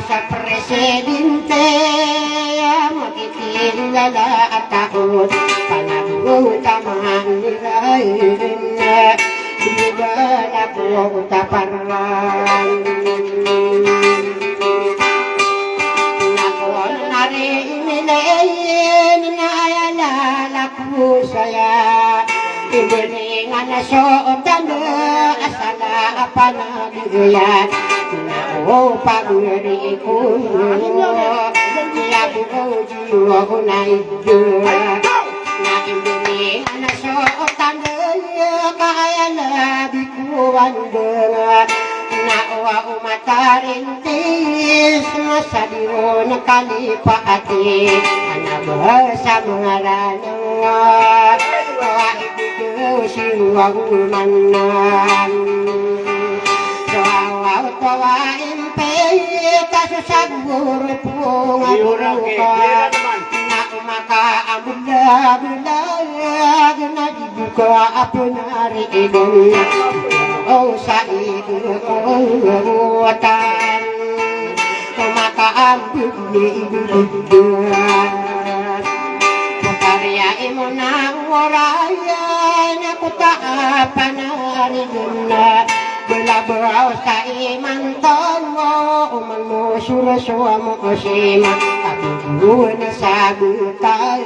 Sa presidente magkikilala at takot panagutaman nirahin bigal ako taparan nakon na rin nilayin naalala ko saya ibulingan na sotan asala panagiyat upang nariikon Labuo jiwa ko na ito Na imbulingan na sotan Kaya labi ko wanda Na uwa umatarintis Masadiro na kalipati Anaba sa mga ranang Kawa ibigay siwang umanan Kawain peta susabur pungalurukan na makaabula-bula na dibuka apunari idong o sa idukutan makaabuli-buluduan Pagkaryain mo na orayan ako taapanarigun na Belabaw sa imantan mo Umang mo suraswa mo o sima Kabubuo na sa butay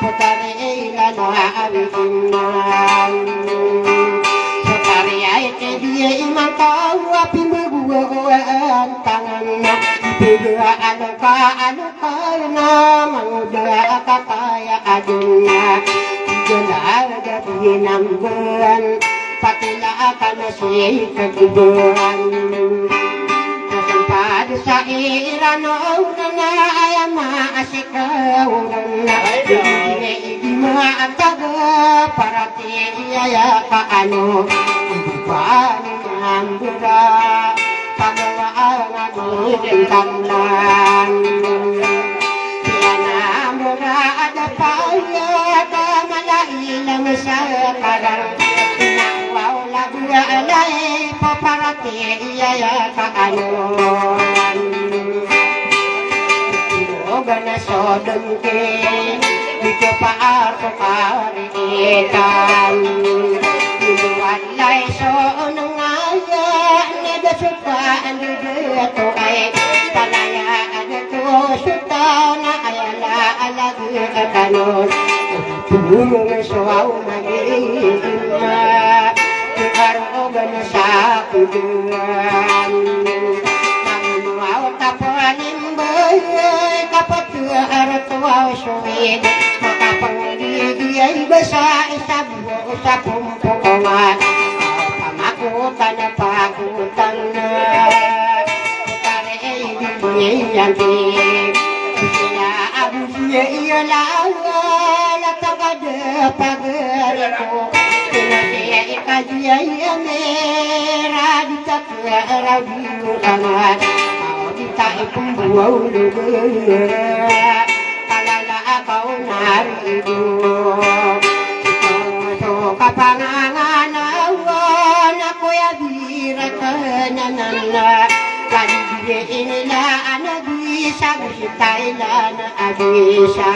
Putari ilalaalikinan Sa kariyay kediya imantan Pimabuoan tangan na Piga ano ka na Manguda ka kaya adun na Piga gabi ng buwan Patila ka na siya'y kagubuhan Nasampad sa irano na ay maasikaw na Hindi maataga para tiyaya ka ano Hindi pa niyang bura Pagawaan ang tamlan Siya na mura at apaya Kamalailang sa karang alay paparati iyaya kaanon Iloga na sodon ke Ito paarto karikitan Iluwalay so nung aya Nagasukaan dito ay Palayaan ito sutaw na ayala alagi kakanon Tulong so aw mag-iima Karogan sa kuduan Namunuaw tapuanimbay Kapatuar tuwaw suwid Makapanggigiyay basa isabuo sa pumpukungan Pamakutan na pakutan na Karey bibiyay Sina abusiya iyalawan At agad pagariko Kajian merah di takra biulangan Kau ditai pembuau negara Kalala kau naridu So kapangangan awan Aku ya bira kenanana Kali dia inilah anak bisa Gusitailah anak abisa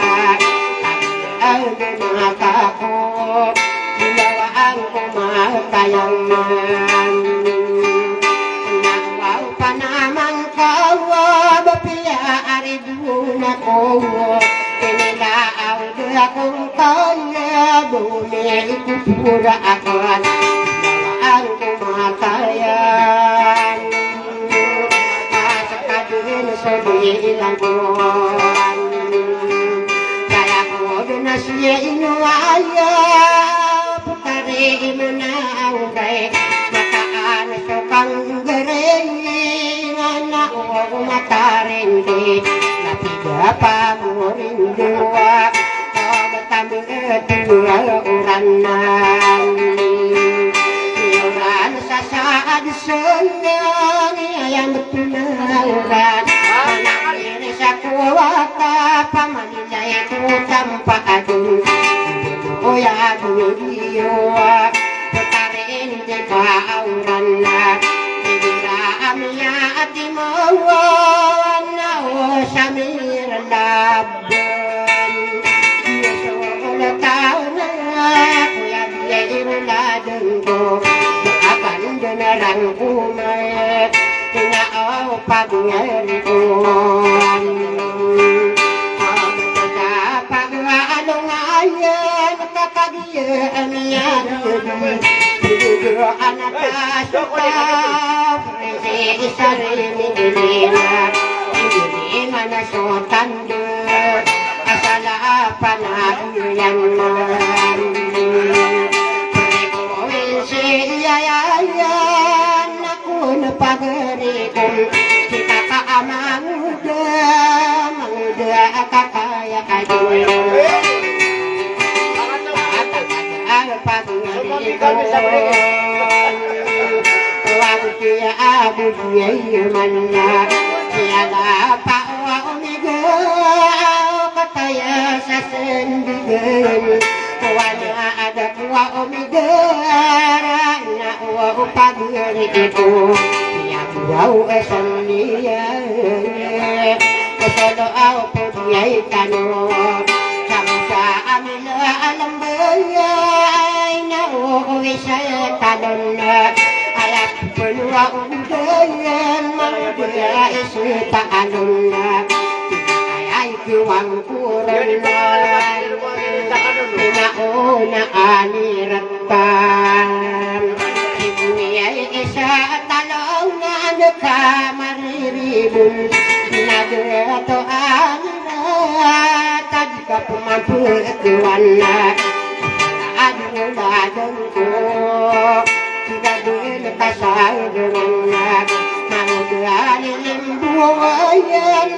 Kali ada makaku ang kumatayaman Nawaw pa naman kawa Bapila aridun ako Pinilaaw akong kanya Bumili kupura ako Nawa ang kumatayan Asakadin sa bilang buwan Kaya ko doon na siya inuwayan Putari mo na ang gay Makaan sa panggaring Na umatarin di Napiga pa mo rin duwa Kagatami ito uranan Iuran sa saad sunang Ayan betul na uran Manangin sa kuwata Pamanilay ko tampa adun Oya budiyo Putari auran Ibra amya atimawa Nawa samir labban Yusol tauna Kuya biya iruladan ko Akan denarang umat Tinaaw pagnyarion Pag-alungayan Kakagiyaan yan anak asukap Resi isarimilina Hindi mana sotandut Asala panahiyan Perikuin siyayan Aku napagarikum Kita kaamamuda Manguda kakaya kayo Abu Yaymanna Tiada Pawa Omega Kataya Sasendigan Wana ada Pawa Omega Rana Wa Upagari itu Ya Buau Esandia Kesolo Au Pudiyai Kano Samsa Amila Alam Bayai Na Uwi Saya Tadonna Alat Penua Udayan Mangkuda Isita Alunna Ayay Kiwang Kurana Inauna Aniratan Ibuyay Isa Talawna Naka Mariribun Nagato Anirat Tadika Pumampu Ekuwana Aduladang Ko Gadil kasayunan Mangudalin buwayan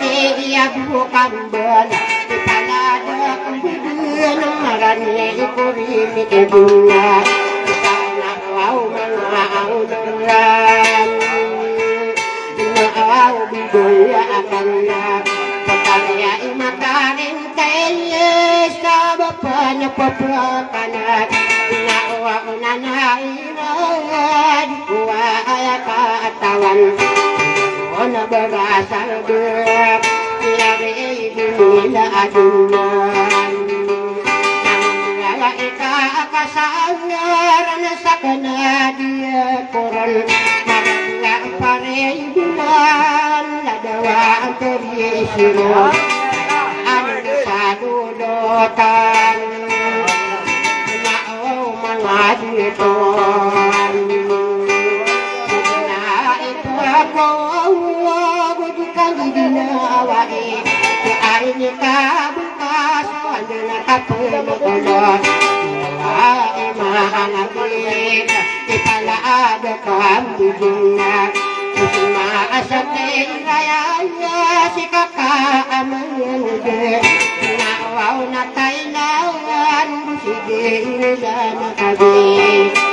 Siya bukan bala Ipalada kumbigan Marani kurimi ibuna Sana wow mga auduran Naaw bigoya akan na Pagkalaya imakarin Teles Kabapan Papakanat Naawa unanairad Kuwa ay katawan O nabarasal gerap Yari binila adunan Nang ika akasangaran Sa kanadiya koran Maranga pareibunan Ladawa ang terisiron Ano sa dudotan Aditon na ito ako bukan dinawai ay ni kabukas wala na kapulot ay mahanapin ipalaada ko ang bigina sumasatin kaya si kakaamayan nawaw na kailangan sige na kabi